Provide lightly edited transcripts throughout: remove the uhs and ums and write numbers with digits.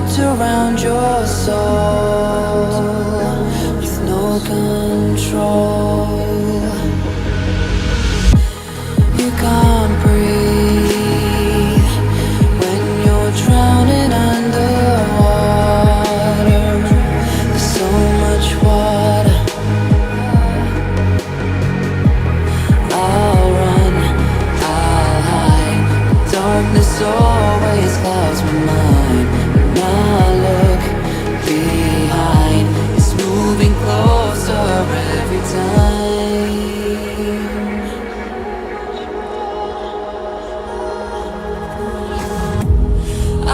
wrapped around your soul with no control. You can't breathe when you're drowning underwater. There's so much water. I'll run, I'll hide. Darkness always clouds my mind. When I look behind, it's moving closer every time. I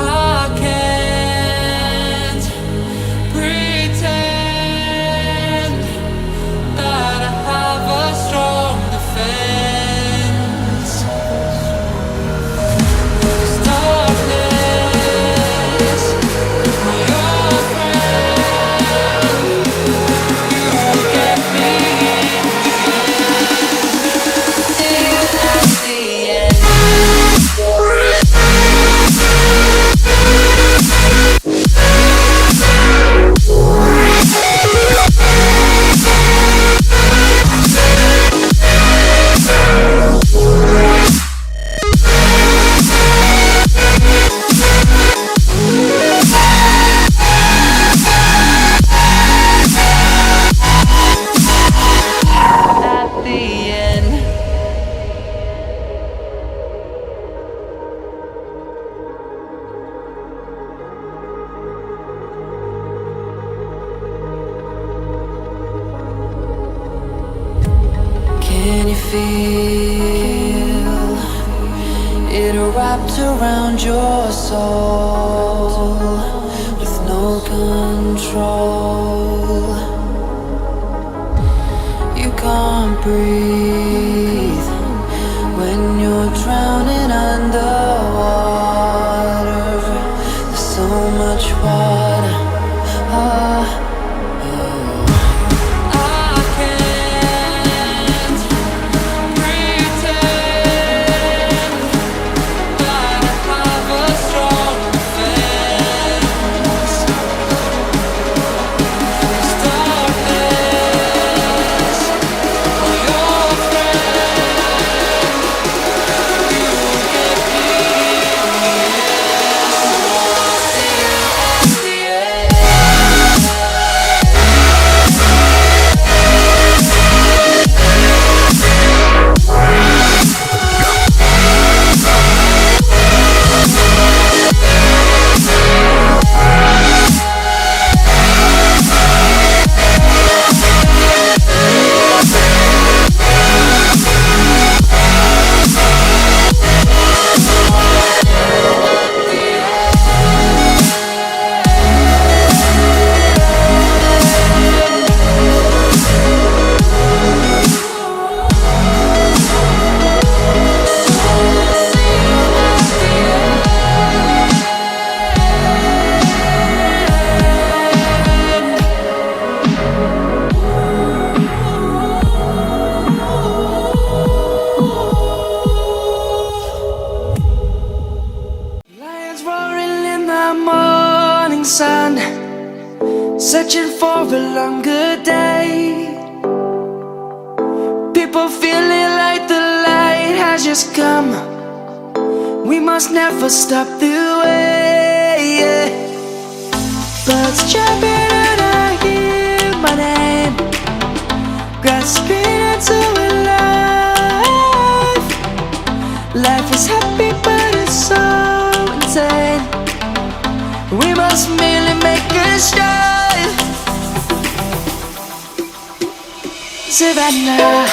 can't pretend that I have a strong defense. 'Cause darkness, my old friend, you get me till at the end. At the end. Can you feel it wrapped around your soul with no control? You can't breathe when you're drowning underwater. There's so much water. I can't pretend that I have a strong defense. 'Cause darkness, my old friend, you get me till at the end. Lions roaring in the morning sun, searching for a longer day. People feeling like the light has just come. We must never stop the way. Birds chirping and I hear my name, grasping into a life. Life is happy but it's so insane. We must merely make a strive. Savannah,